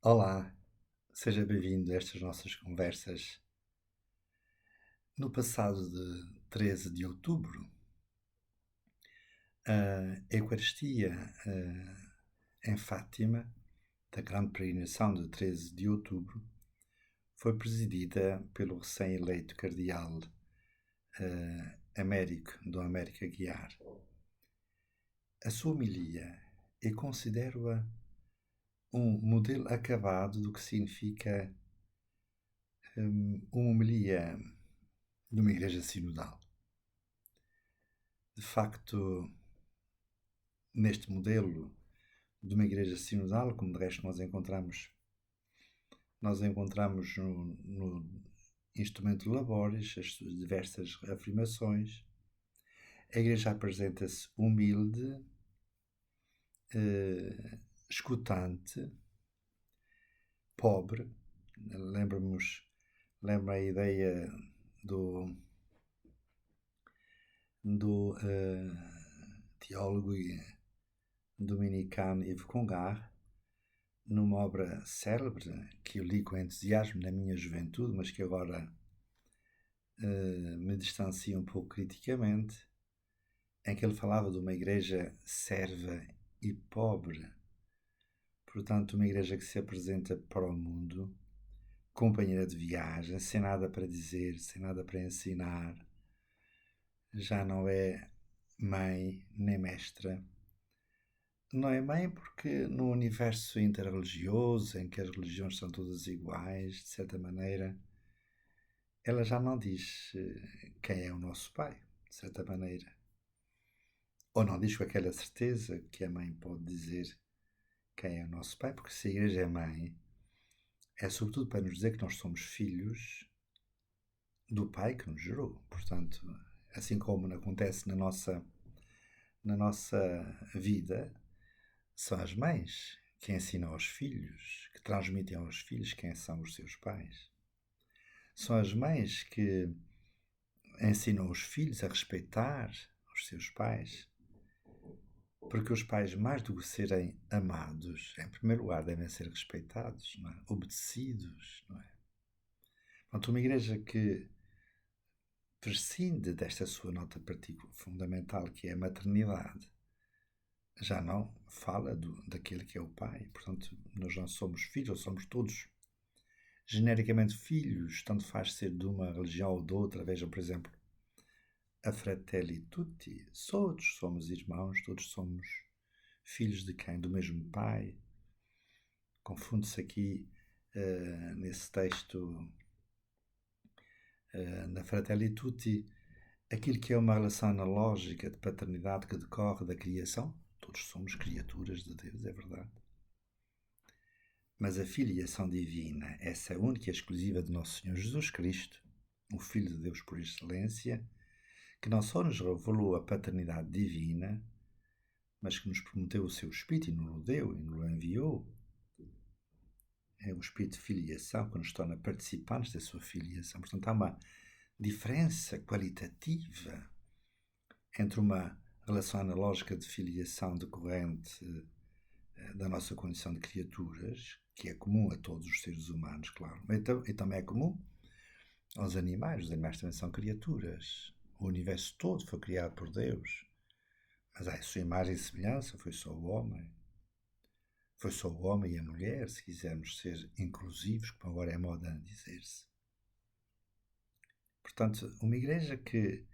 Olá, seja bem-vindo a estas nossas conversas. No passado de 13 de outubro, a Eucaristia em Fátima, da grande peregrinação de 13 de outubro, foi presidida pelo recém-eleito cardeal Américo, Dom Américo Aguiar. A sua homilia, eu considero-a um modelo acabado do que significa uma homilia de uma igreja sinodal. De facto, neste modelo de uma igreja sinodal, como de resto nós encontramos no instrumento Laboris as suas diversas afirmações. A igreja apresenta-se humilde, escutante, pobre. Lembra a ideia do teólogo dominicano Yves Congar, numa obra célebre que eu li com entusiasmo na minha juventude, mas que agora me distancia um pouco criticamente, em que ele falava de uma igreja serva e pobre. Portanto, uma igreja que se apresenta para o mundo, companheira de viagem, sem nada para dizer, sem nada para ensinar. Já não é mãe nem mestra. Não é mãe porque no universo interreligioso, em que as religiões são todas iguais, de certa maneira, ela já não diz quem é o nosso pai, de certa maneira. Ou não diz com aquela certeza que a mãe pode dizer quem é o nosso pai, porque se a igreja é mãe, é sobretudo para nos dizer que nós somos filhos do pai que nos gerou. Portanto, assim como acontece na nossa vida, são as mães que ensinam aos filhos, que transmitem aos filhos quem são os seus pais. São as mães que ensinam os filhos a respeitar os seus pais, porque os pais, mais do que serem amados, em primeiro lugar devem ser respeitados, não é? Obedecidos, não é? Portanto, uma igreja que prescinde desta sua nota fundamental, que é a maternidade, já não fala daquele que é o pai. Portanto, nós não somos filhos, ou somos todos genericamente filhos, tanto faz ser de uma religião ou de outra. Vejam, por exemplo, a Fratelli Tutti, todos somos irmãos, todos somos filhos de quem? Do mesmo pai. Confunde-se aqui, nesse texto, na Fratelli Tutti, aquilo que é uma relação analógica de paternidade que decorre da criação. Todos somos criaturas de Deus, é verdade. Mas a filiação divina, essa única e exclusiva de Nosso Senhor Jesus Cristo, o Filho de Deus por excelência, que não só nos revelou a paternidade divina, mas que nos prometeu o seu Espírito e nos deu e nos enviou. É o Espírito de filiação que nos torna participantes da sua filiação. Portanto, há uma diferença qualitativa entre uma relação analógica de filiação decorrente da nossa condição de criaturas, que é comum a todos os seres humanos, claro, e também é comum aos animais. Os animais também são criaturas. O universo todo foi criado por Deus, mas a sua imagem e semelhança foi só o homem. Foi só o homem e a mulher, se quisermos ser inclusivos, como agora é moda dizer-se. Portanto, uma igreja que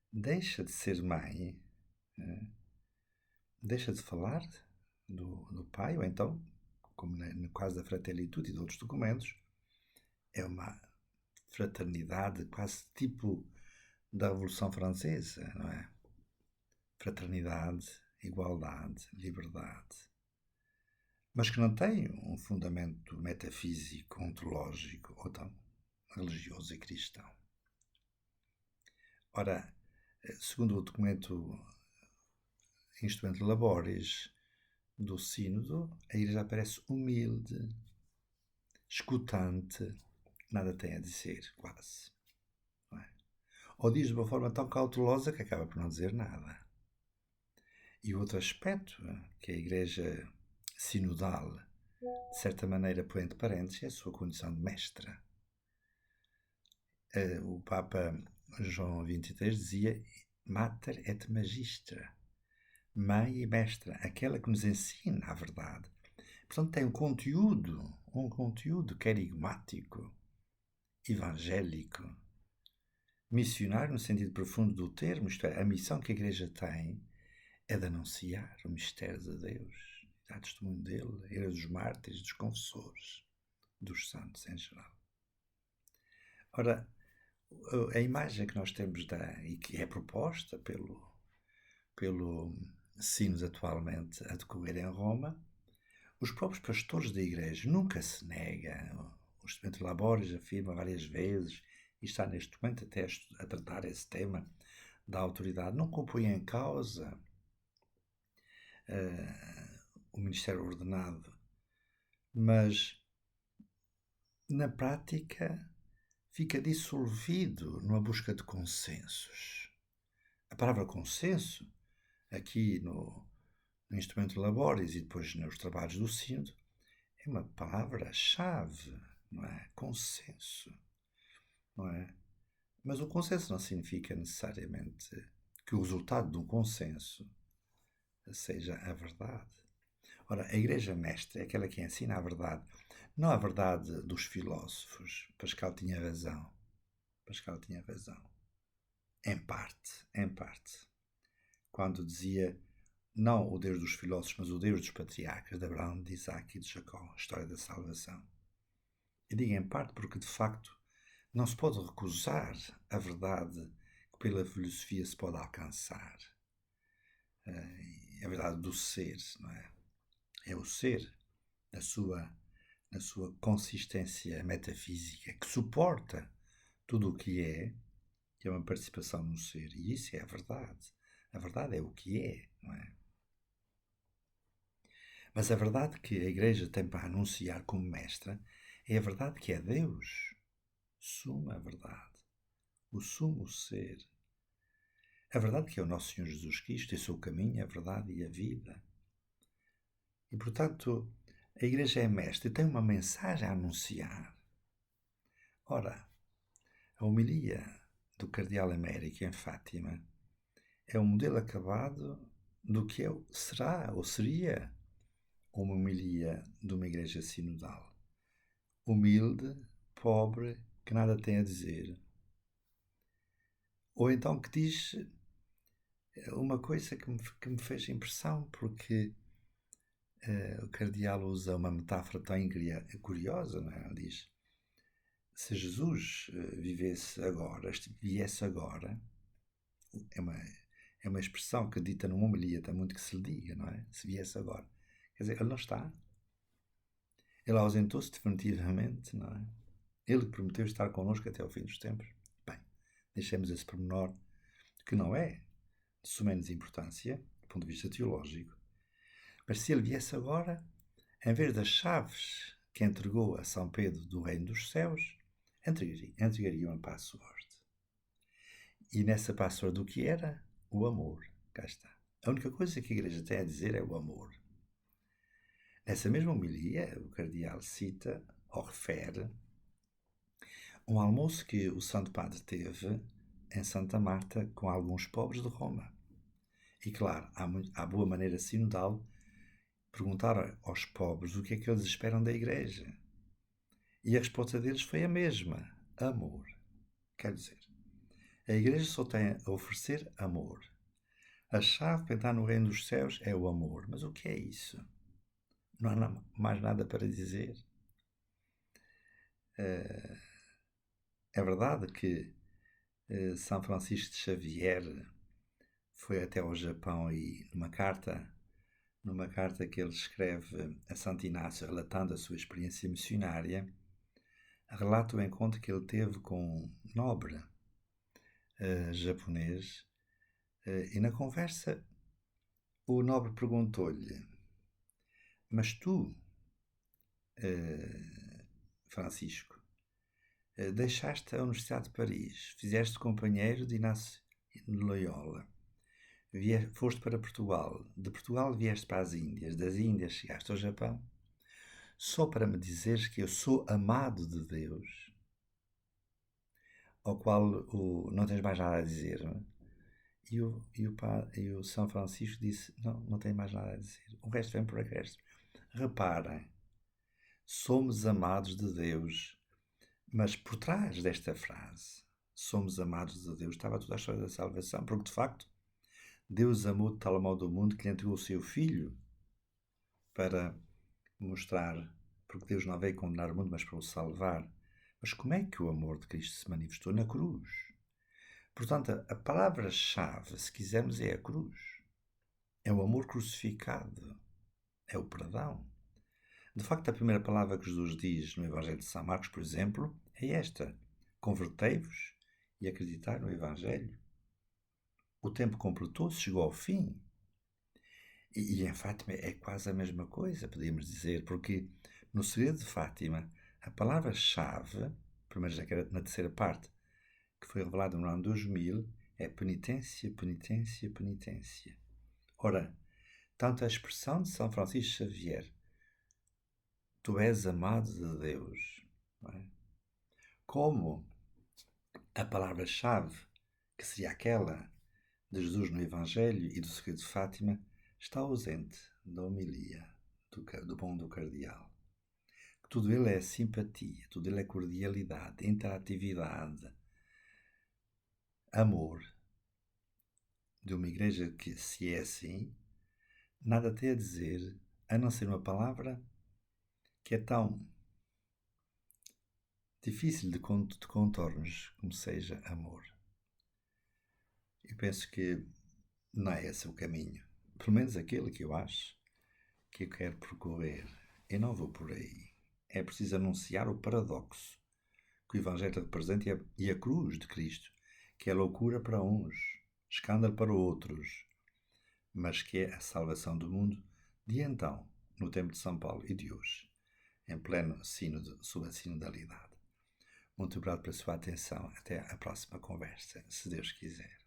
deixa de ser mãe, deixa de falar do pai, ou então, como no caso da Fratelli Tutti e de outros documentos, é uma fraternidade quase tipo da Revolução Francesa, não é? Fraternidade, igualdade, liberdade, mas que não tem um fundamento metafísico, ontológico ou tão religioso e cristão. Ora, segundo o documento Instrumento Laboris do Sínodo, a Igreja aparece humilde, escutante, nada tem a dizer, quase. Não é? Ou diz de uma forma tão cautelosa que acaba por não dizer nada. E outro aspecto que a Igreja sinodal de certa maneira, põe entre parênteses a sua condição de mestra. O Papa João XXIII dizia Mater et Magistra, mãe e mestra, aquela que nos ensina a verdade. Portanto, tem um conteúdo querigmático, evangélico, missionário no sentido profundo do termo, isto é, a missão que a Igreja tem é de anunciar o mistério de Deus, dar testemunho dele, a era dos mártires, dos confessores, dos santos em geral. Ora, a imagem que nós temos e que é proposta pelo Sinos atualmente a decorrer em Roma, os próprios pastores da Igreja nunca se negam. O Instrumento Laboris afirma várias vezes, e está neste momento até a tratar esse tema da autoridade, não põe em causa o ministério ordenado, mas na prática fica dissolvido numa busca de consensos. A palavra consenso, aqui no Instrumento Laboris e depois nos trabalhos do Sínodo, é uma palavra-chave, não é? Consenso, não é? Mas o consenso não significa necessariamente que o resultado de um consenso seja a verdade. Ora, a Igreja Mestra é aquela que ensina a verdade, não a verdade dos filósofos. Pascal tinha razão. Em parte. Quando dizia não o Deus dos filósofos, mas o Deus dos patriarcas, de Abraão, de Isaac e de Jacó, a história da salvação. Eu digo em parte porque, de facto, não se pode recusar a verdade que pela filosofia se pode alcançar. A verdade do ser, não é? É o ser, na sua consistência metafísica, que suporta tudo o que é uma participação no ser. E isso é a verdade. A verdade é o que é, não é? Mas a verdade que a Igreja tem para anunciar como mestra é a verdade que é Deus. Suma verdade. O sumo ser. A verdade que é o nosso Senhor Jesus Cristo, esse é o caminho, a verdade e a vida. E, portanto, a Igreja é mestra e tem uma mensagem a anunciar. Ora, a homilia do Cardeal Américo em Fátima é um modelo acabado do que será ou seria uma homilia de uma igreja sinodal. Humilde, pobre, que nada tem a dizer. Ou então que diz uma coisa que me fez impressão, porque o cardeal usa uma metáfora tão curiosa, não é? Ele diz, se Jesus viesse agora, viesse agora, é uma expressão que dita numa homilia, tem muito que se lhe diga, não é? Se viesse agora. Quer dizer, ele não está. Ele ausentou-se definitivamente, não é? Ele que prometeu estar connosco até ao fim dos tempos. Bem, deixemos esse pormenor, que não é de suma menos importância, do ponto de vista teológico. Mas se ele viesse agora, em vez das chaves que entregou a São Pedro do Reino dos Céus, entregaria uma password. E nessa password o que era? O amor. Cá está. A única coisa que a Igreja tem a dizer é o amor. Nessa mesma homilia, o cardeal cita ou refere um almoço que o Santo Padre teve em Santa Marta com alguns pobres de Roma. E claro, há boa maneira sinodal perguntar aos pobres o que é que eles esperam da Igreja. E a resposta deles foi a mesma: amor. Quer dizer, a Igreja só tem a oferecer amor. A chave para entrar no reino dos céus é o amor. Mas o que é isso? Não há mais nada para dizer. É verdade que São Francisco de Xavier foi até ao Japão e numa carta que ele escreve a Santo Inácio relatando a sua experiência missionária, relata o encontro que ele teve com um nobre japonês e na conversa o nobre perguntou-lhe: mas tu, Francisco, deixaste a Universidade de Paris, fizeste companheiro de Inácio de Loyola, foste para Portugal, de Portugal vieste para as Índias, das Índias chegaste ao Japão. só para me dizeres que eu sou amado de Deus, ao qual não tens mais nada a dizer. Não é? E o São Francisco disse, não tenho mais nada a dizer. O resto vem por resto. Reparem, somos amados de Deus, mas por trás desta frase, somos amados de Deus, estava toda a história da salvação, porque de facto, Deus amou de tal modo o mundo que lhe entregou o seu Filho para mostrar, porque Deus não veio condenar o mundo, mas para o salvar. Mas como é que o amor de Cristo se manifestou? Na cruz. Portanto, a palavra-chave, se quisermos, é a cruz. É o amor crucificado. É o perdão. De facto, a primeira palavra que Jesus diz no Evangelho de São Marcos, por exemplo, é esta: convertei-vos e acreditai no Evangelho. O tempo completou-se, chegou ao fim. E em Fátima é quase a mesma coisa, podíamos dizer, porque no segredo de Fátima, a palavra-chave, pelo menos na terceira parte, que foi revelada no ano 2000, é penitência, penitência, penitência. Ora, tanto a expressão de São Francisco Xavier, tu és amado de Deus, não é? Como a palavra-chave, que seria aquela de Jesus no Evangelho e do segredo de Fátima, está ausente da homilia do bom do cardeal. Tudo ele é simpatia, tudo ele é cordialidade, interatividade, amor. De uma igreja que, se é assim, nada tem a dizer, a não ser uma palavra que é tão difícil de contornos como seja amor. Eu penso que não é esse o caminho. Pelo menos aquele que eu acho que eu quero percorrer. Eu não vou por aí. É preciso anunciar o paradoxo que o Evangelho representa e a cruz de Cristo, que é loucura para uns, escândalo para outros, mas que é a salvação do mundo de então, no tempo de São Paulo, e de hoje, em pleno sob a sinodalidade. Muito obrigado pela sua atenção. Até a próxima conversa, se Deus quiser.